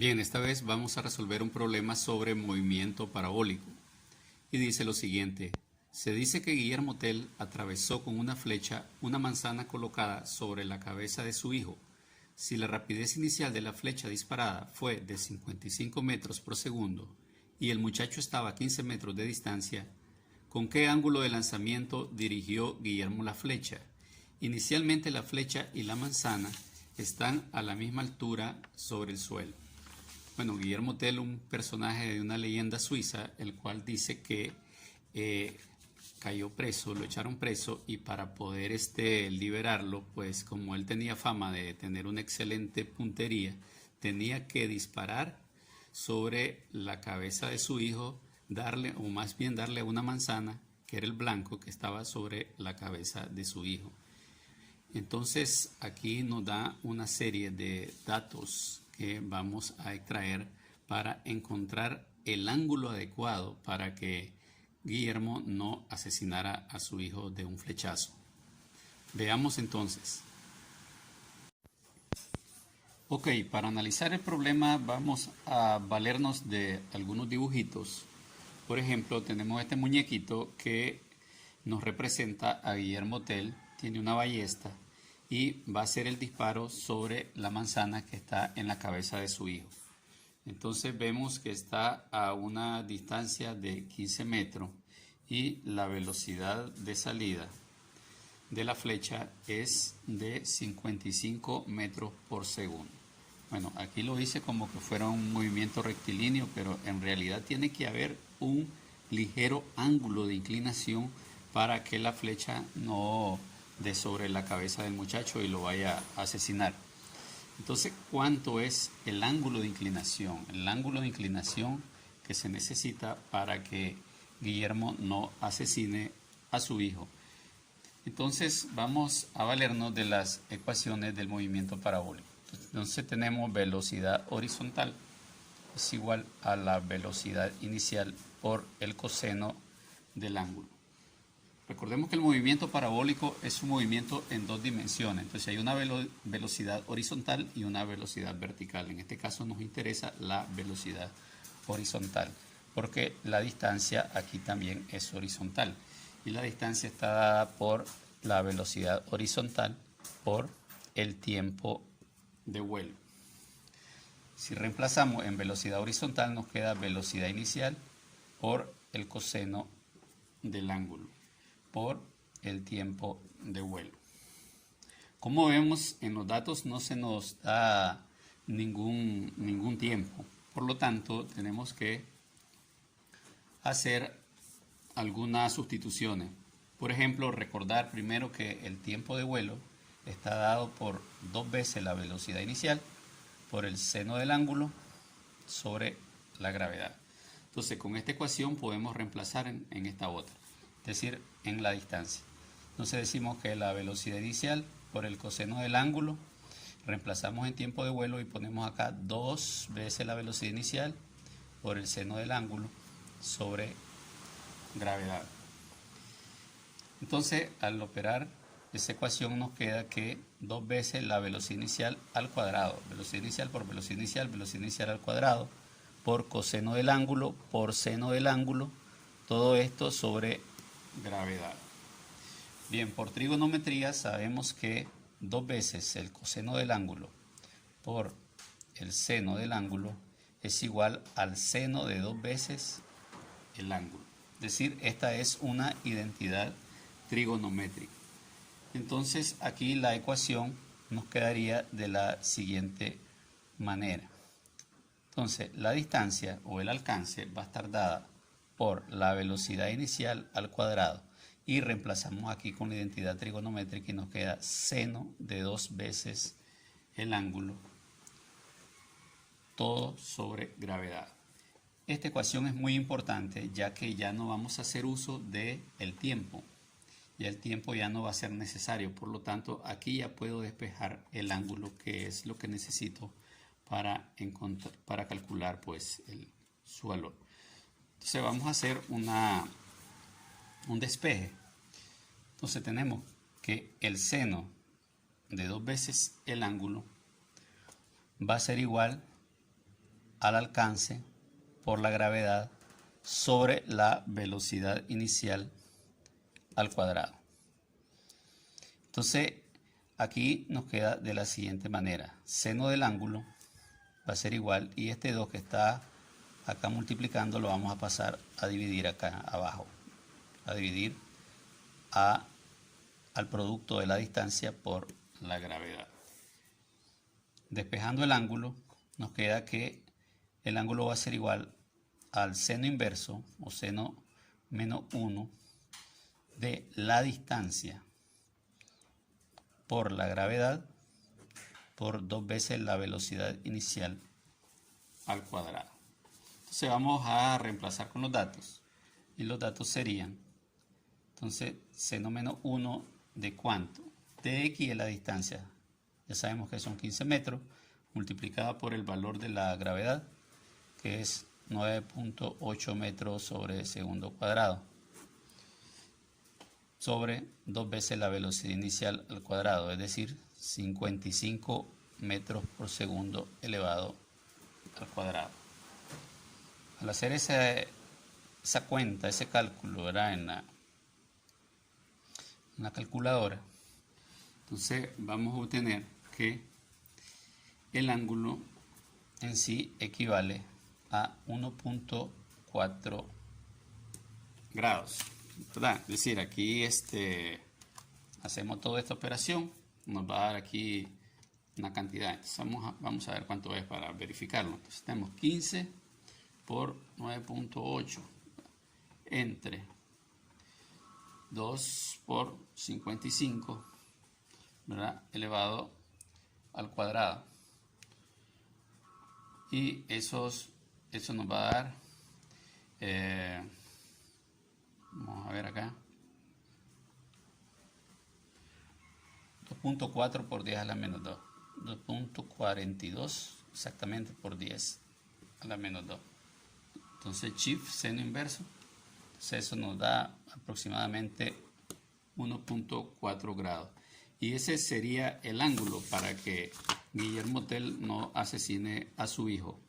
Bien, esta vez vamos a resolver un problema sobre movimiento parabólico. Y dice lo siguiente: se dice que Guillermo Tell atravesó con una flecha una manzana colocada sobre la cabeza de su hijo. Si la rapidez inicial de la flecha disparada fue de 55 metros por segundo y el muchacho estaba a 15 metros de distancia, ¿con qué ángulo de lanzamiento dirigió Guillermo la flecha? Inicialmente la flecha y la manzana están a la misma altura sobre el suelo. Bueno, Guillermo Tell, un personaje de una leyenda suiza, el cual dice que cayó preso, lo echaron preso, y para poder liberarlo, pues como él tenía fama de tener una excelente puntería, tenía que disparar sobre la cabeza de su hijo, darle una manzana, que era el blanco que estaba sobre la cabeza de su hijo. Entonces aquí nos da una serie de datos que vamos a extraer para encontrar el ángulo adecuado para que Guillermo no asesinara a su hijo de un flechazo. Veamos entonces. Ok, para analizar el problema vamos a valernos de algunos dibujitos. Por ejemplo, tenemos este muñequito que nos representa a Guillermo Tell, tiene una ballesta y va a hacer el disparo sobre la manzana que está en la cabeza de su hijo. Entonces vemos que está a una distancia de 15 metros y la velocidad de salida de la flecha es de 55 metros por segundo. Bueno, aquí lo hice como que fuera un movimiento rectilíneo, pero en realidad tiene que haber un ligero ángulo de inclinación para que la flecha no dé sobre la cabeza del muchacho y lo vaya a asesinar. Entonces, ¿cuánto es el ángulo de inclinación? El ángulo de inclinación que se necesita para que Guillermo no asesine a su hijo. Entonces, vamos a valernos de las ecuaciones del movimiento parabólico. Entonces, tenemos velocidad horizontal es igual a la velocidad inicial por el coseno del ángulo. Recordemos que el movimiento parabólico es un movimiento en dos dimensiones. Entonces hay una velocidad horizontal y una velocidad vertical. En este caso nos interesa la velocidad horizontal, porque la distancia aquí también es horizontal. Y la distancia está dada por la velocidad horizontal por el tiempo de vuelo. Si reemplazamos en velocidad horizontal nos queda velocidad inicial por el coseno del ángulo por el tiempo de vuelo. Como vemos en los datos no se nos da ningún tiempo, por lo tanto tenemos que hacer algunas sustituciones. Por ejemplo, recordar primero que el tiempo de vuelo está dado por 2 veces la velocidad inicial por el seno del ángulo sobre la gravedad. Entonces con esta ecuación podemos reemplazar en esta otra, es decir, en la distancia. Entonces decimos que la velocidad inicial por el coseno del ángulo, reemplazamos en tiempo de vuelo y ponemos acá 2 veces la velocidad inicial por el seno del ángulo sobre gravedad. Entonces al operar esa ecuación nos queda que 2 veces la velocidad inicial al cuadrado, velocidad inicial por velocidad inicial al cuadrado, por coseno del ángulo, por seno del ángulo, todo esto sobre gravedad. Bien, por trigonometría sabemos que 2 veces el coseno del ángulo por el seno del ángulo es igual al seno de 2 veces el ángulo. Es decir, esta es una identidad trigonométrica. Entonces aquí la ecuación nos quedaría de la siguiente manera. Entonces la distancia o el alcance va a estar dada por la velocidad inicial al cuadrado y reemplazamos aquí con la identidad trigonométrica y nos queda seno de 2 veces el ángulo, todo sobre gravedad. Esta ecuación es muy importante ya que ya no vamos a hacer uso del tiempo. Ya el tiempo ya no va a ser necesario, por lo tanto aquí ya puedo despejar el ángulo, que es lo que necesito para calcular pues su valor. Entonces vamos a hacer un despeje. Entonces tenemos que el seno de 2 veces el ángulo va a ser igual al alcance por la gravedad sobre la velocidad inicial al cuadrado. Entonces, aquí nos queda de la siguiente manera. Seno del ángulo va a ser igual, y este 2 que está acá multiplicando lo vamos a pasar a dividir acá abajo. A dividir al producto de la distancia por la gravedad. Despejando el ángulo, nos queda que el ángulo va a ser igual al seno inverso o seno menos 1 de la distancia por la gravedad por 2 veces la velocidad inicial al cuadrado. Entonces vamos a reemplazar con los datos, y los datos serían, entonces, seno menos 1 de ¿cuánto? De x es la distancia, ya sabemos que son 15 metros, multiplicada por el valor de la gravedad, que es 9.8 metros sobre segundo cuadrado, sobre 2 veces la velocidad inicial al cuadrado, es decir, 55 metros por segundo elevado al cuadrado. Al hacer esa cuenta, ese cálculo, ¿verdad?, en la calculadora, entonces vamos a obtener que el ángulo en sí equivale a 1.4 grados, ¿verdad? Es decir, aquí hacemos toda esta operación, nos va a dar aquí una cantidad. Entonces vamos a ver cuánto es para verificarlo. Entonces tenemos 15 por 9.8 entre 2 por 55, ¿verdad?, elevado al cuadrado. Y eso nos va a dar, vamos a ver acá, 2.4 por 10 a la menos 2. 2.42 exactamente por 10 a la menos 2. Entonces, shift seno inverso. Entonces, eso nos da aproximadamente 1.4 grados. Y ese sería el ángulo para que Guillermo Tell no asesine a su hijo.